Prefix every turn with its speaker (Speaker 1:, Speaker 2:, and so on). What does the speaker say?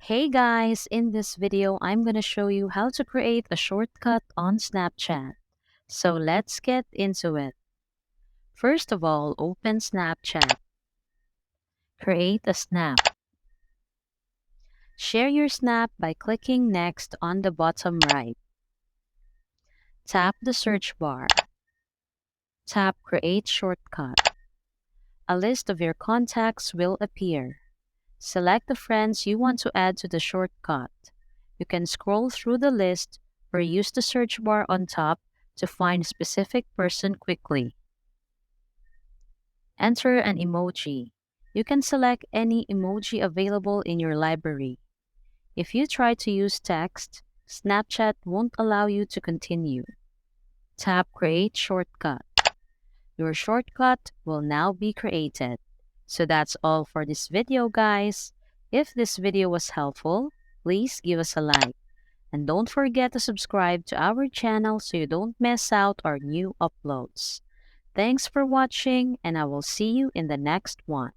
Speaker 1: Hey guys, in this video, I'm going to show you how to create a shortcut on Snapchat. So let's get into it. First of all, open Snapchat. Create a snap. Share your snap by clicking Next on the bottom right. Tap the search bar. Tap Create Shortcut. A list of your contacts will appear. Select the friends you want to add to the shortcut. You can scroll through the list or use the search bar on top to find a specific person quickly. Enter an emoji. You can select any emoji available in your library. If you try to use text, Snapchat won't allow you to continue. Tap Create Shortcut. Your shortcut will now be created. So that's all for this video, guys. If this video was helpful, please give us a like. And don't forget to subscribe to our channel so you don't miss out our new uploads. Thanks for watching, and I will see you in the next one.